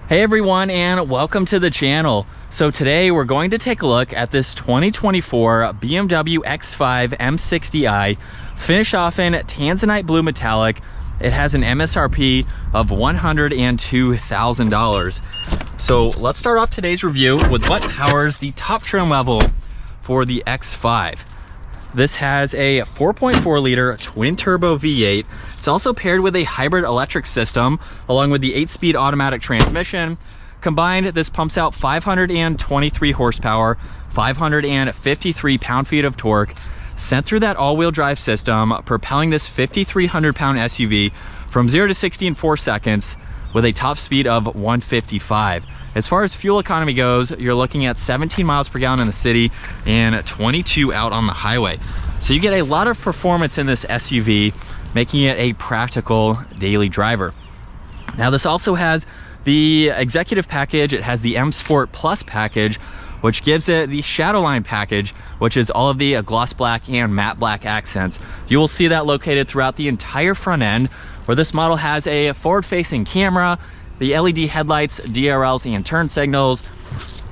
Hey everyone, and welcome to the channel. So today we're going to take a look at this 2024 BMW X5 M60i, finished off in Tanzanite Blue metallic. It has an MSRP of $102,000. So let's start off today's review with what powers the top trim level for the X5. This has a 4.4 liter twin turbo V8. It's also paired with a hybrid electric system along with the 8-speed automatic transmission. Combined, this pumps out 523 horsepower, 553 pound-feet of torque, sent through that all-wheel drive system, propelling this 5,300-pound SUV from 0 to 60 in 4 seconds with a top speed of 155. As far as fuel economy goes, you're looking at 17 miles per gallon in the city and 22 out on the highway. So you get a lot of performance in this SUV, making it a practical daily driver. Now this also has the executive package. It has the M Sport Plus package, which gives it the Shadowline package, which is all of the gloss black and matte black accents. You will see that located throughout the entire front end, where this model has a forward-facing camera, the LED headlights, DRLs, and turn signals.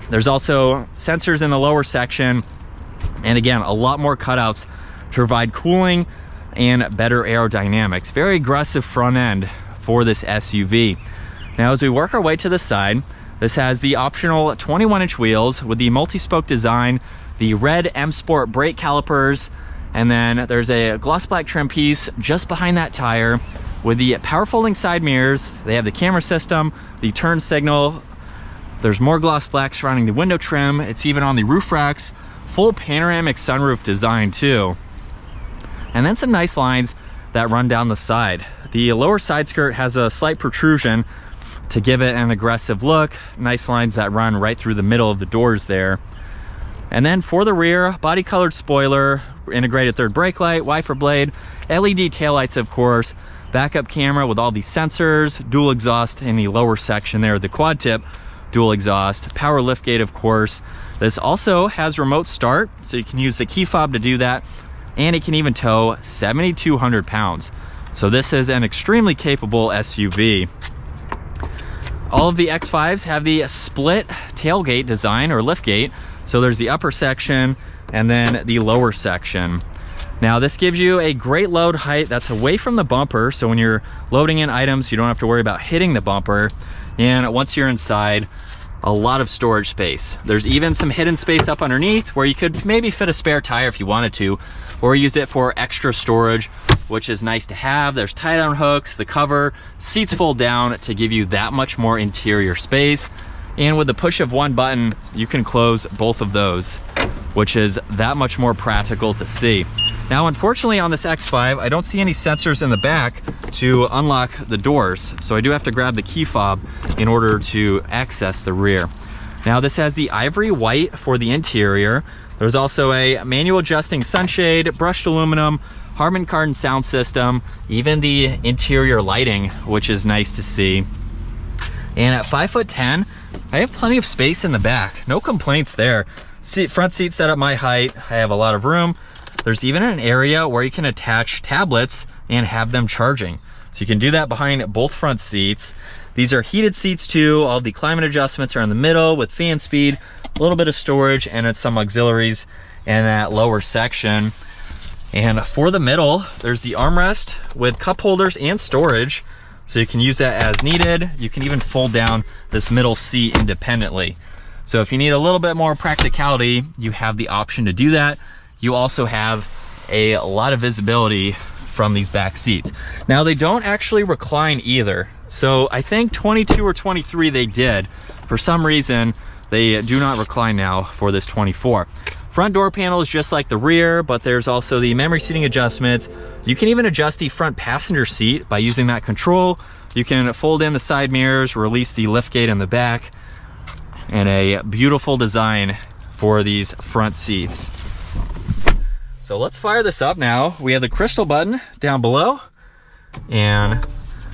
There's also sensors in the lower section, and again, a lot more cutouts to provide cooling and better aerodynamics. Very aggressive front end for this SUV. Now, as we work our way to the side, this has the optional 21-inch wheels with the multi-spoke design, the red M Sport brake calipers, and then there's a gloss black trim piece just behind that tire with the power folding side mirrors. They have the camera system, the turn signal. There's more gloss black surrounding the window trim. It's even on the roof racks. Full panoramic sunroof design too. And then some nice lines that run down the side. The lower side skirt has a slight protrusion to give it an aggressive look. Nice lines that run right through the middle of the doors there. And then for the rear, body colored spoiler, integrated third brake light, wiper blade, LED taillights of course, backup camera with all these sensors, dual exhaust in the lower section there, the quad tip dual exhaust, power liftgate of course. This also has remote start, so you can use the key fob to do that, and it can even tow 7,200 pounds. So this is an extremely capable SUV. All of the X5s have the split tailgate design or liftgate. So there's the upper section and then the lower section. Now this gives you a great load height that's away from the bumper. So when you're loading in items, you don't have to worry about hitting the bumper. And once you're inside, a lot of storage space. There's even some hidden space up underneath where you could maybe fit a spare tire if you wanted to, or use it for extra storage, which is nice to have. There's tie down hooks, the cover, seats fold down to give you that much more interior space. And with the push of one button, you can close both of those, which is that much more practical to see. Now, unfortunately on this X5, I don't see any sensors in the back to unlock the doors. So I do have to grab the key fob in order to access the rear. Now this has the ivory white for the interior. There's also a manual adjusting sunshade, brushed aluminum, Harman Kardon sound system, even the interior lighting, which is nice to see. And at 5'10", I have plenty of space in the back. No complaints there. Front seat set at my height. I have a lot of room. There's even an area where you can attach tablets and have them charging. So you can do that behind both front seats. These are heated seats too. All the climate adjustments are in the middle with fan speed, a little bit of storage, and some auxiliaries in that lower section. And for the middle, there's the armrest with cup holders and storage. So you can use that as needed. You can even fold down this middle seat independently. So if you need a little bit more practicality, you have the option to do that. You also have a lot of visibility from these back seats. Now they don't actually recline either. So I think 22 or 23 they did. For some reason, they do not recline now for this 24. Front door panel is just like the rear, but there's also the memory seating adjustments. You can even adjust the front passenger seat by using that control. You can fold in the side mirrors, release the liftgate in the back, and a beautiful design for these front seats. So let's fire this up now. We have the crystal button down below, and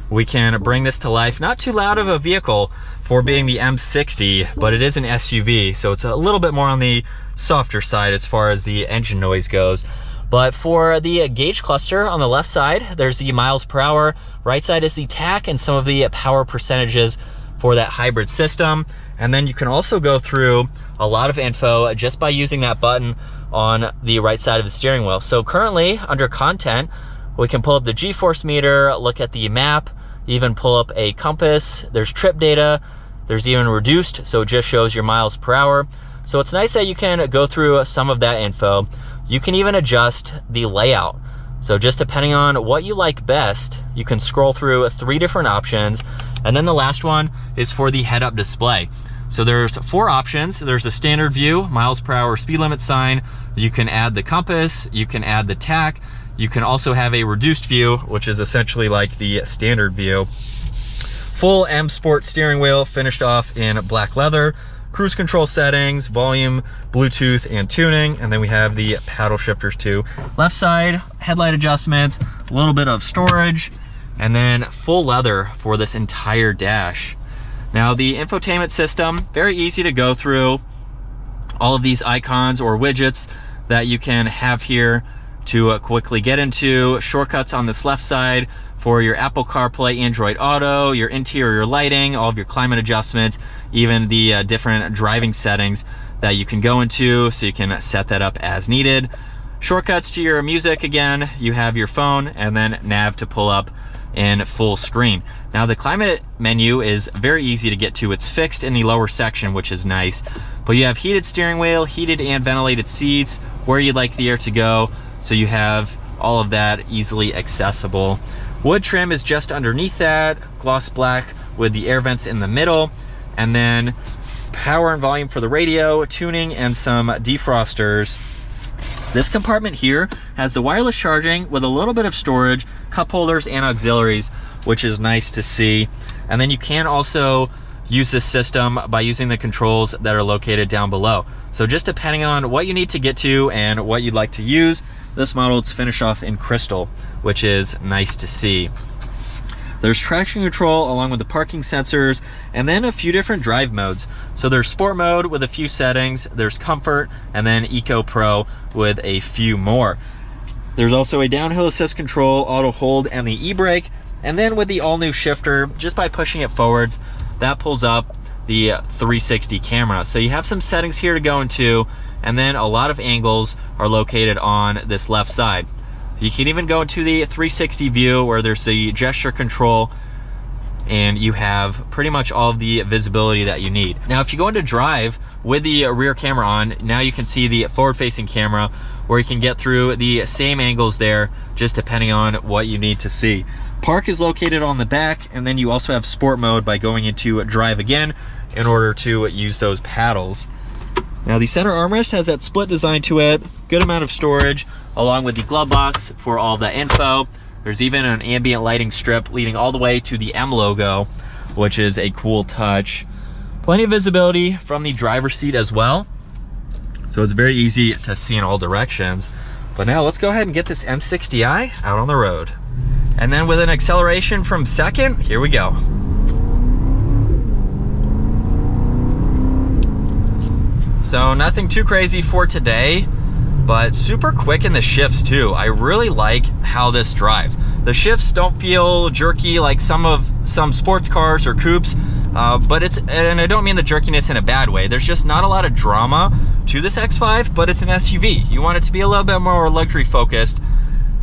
we can bring this to life. Not too loud of a vehicle for being the M60, but it is an SUV, so it's a little bit more on the softer side as far as the engine noise goes. But for the gauge cluster on the left side, there's the miles per hour. Right side is the tach and some of the power percentages for that hybrid system. And then you can also go through a lot of info just by using that button on the right side of the steering wheel. So currently under content, we can pull up the G-force meter, look at the map, even pull up a compass. There's trip data. There's even reduced, so it just shows your miles per hour. So it's nice that you can go through some of that info. You can even adjust the layout. So just depending on what you like best, you can scroll through 3 different options. And then the last one is for the head-up display. So there's 4 options. There's a standard view, miles per hour speed limit sign. You can add the compass, you can add the tach. You can also have a reduced view, which is essentially like the standard view. Full M Sport steering wheel, finished off in black leather. Cruise control settings, volume, Bluetooth, and tuning. And then we have the paddle shifters too. Left side, headlight adjustments, a little bit of storage, and then full leather for this entire dash. Now the infotainment system, very easy to go through. All of these icons or widgets that you can have here to quickly get into. Shortcuts on this left side for your Apple CarPlay, Android Auto, your interior lighting, all of your climate adjustments, even the different driving settings that you can go into, so you can set that up as needed. Shortcuts to your music, again, you have your phone, and then nav to pull up in full screen. Now the climate menu is very easy to get to. It's fixed in the lower section, which is nice. But you have heated steering wheel, heated and ventilated seats, where you'd like the air to go. So you have all of that easily accessible. Wood trim is just underneath that, gloss black with the air vents in the middle, and then power and volume for the radio, tuning, and some defrosters. This compartment here has the wireless charging with a little bit of storage, cup holders, and auxiliaries, which is nice to see. And then you can also use this system by using the controls that are located down below. So just depending on what you need to get to and what you'd like to use, this model is finished off in crystal, which is nice to see. There's traction control along with the parking sensors, and then a few different drive modes. So there's sport mode with a few settings, there's comfort, and then Eco Pro with a few more. There's also a downhill assist control, auto hold, and the e-brake. And then with the all new shifter, just by pushing it forwards, that pulls up the 360 camera. So you have some settings here to go into, and then a lot of angles are located on this left side. You can even go into the 360 view where there's the gesture control, and you have pretty much all of the visibility that you need. Now, if you go into drive with the rear camera on, now you can see the forward-facing camera where you can get through the same angles there, just depending on what you need to see. Park is located on the back, and then you also have sport mode by going into drive again in order to use those paddles. Now the center armrest has that split design to it, good amount of storage, along with the glove box for all the info. There's even an ambient lighting strip leading all the way to the M logo, which is a cool touch. Plenty of visibility from the driver's seat as well, so it's very easy to see in all directions. But now let's go ahead and get this M60i out on the road. And then with an acceleration from second, here we go. So nothing too crazy for today, but super quick in the shifts too. I really like how this drives. The shifts don't feel jerky like some sports cars or coupes, but and I don't mean the jerkiness in a bad way. There's just not a lot of drama to this X5, but it's an SUV. You want it to be a little bit more luxury focused,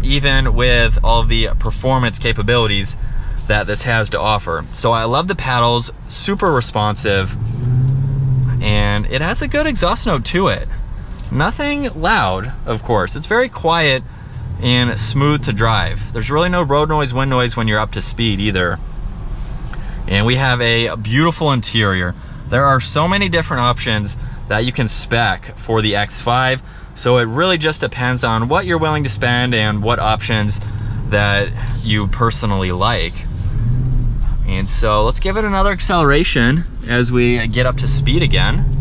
even with all of the performance capabilities that this has to offer. So I love the paddles, super responsive, and it has a good exhaust note to it. Nothing loud, of course. It's very quiet and smooth to drive. There's really no road noise, wind noise when you're up to speed either. And we have a beautiful interior. There are so many different options that you can spec for the X5. So it really just depends on what you're willing to spend and what options that you personally like. And so let's give it another acceleration as we get up to speed again.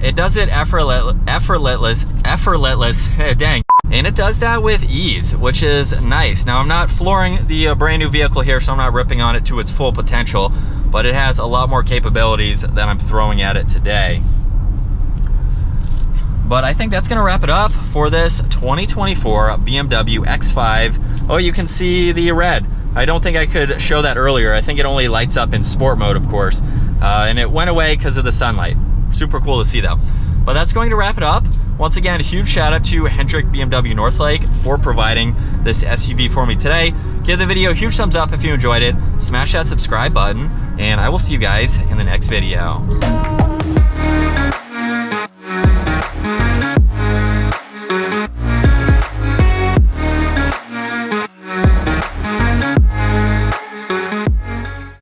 It does it effortless, dang. And it does that with ease, which is nice. Now I'm not flooring the brand new vehicle here, so I'm not ripping on it to its full potential, but it has a lot more capabilities than I'm throwing at it today. But I think that's gonna wrap it up for this 2024 BMW X5. Oh, you can see the red. I don't think I could show that earlier. I think it only lights up in sport mode, of course. And it went away because of the sunlight. Super cool to see though. But that's going to wrap it up. Once again, a huge shout out to Hendrick BMW Northlake for providing this SUV for me today. Give the video a huge thumbs up if you enjoyed it. Smash that subscribe button, and I will see you guys in the next video.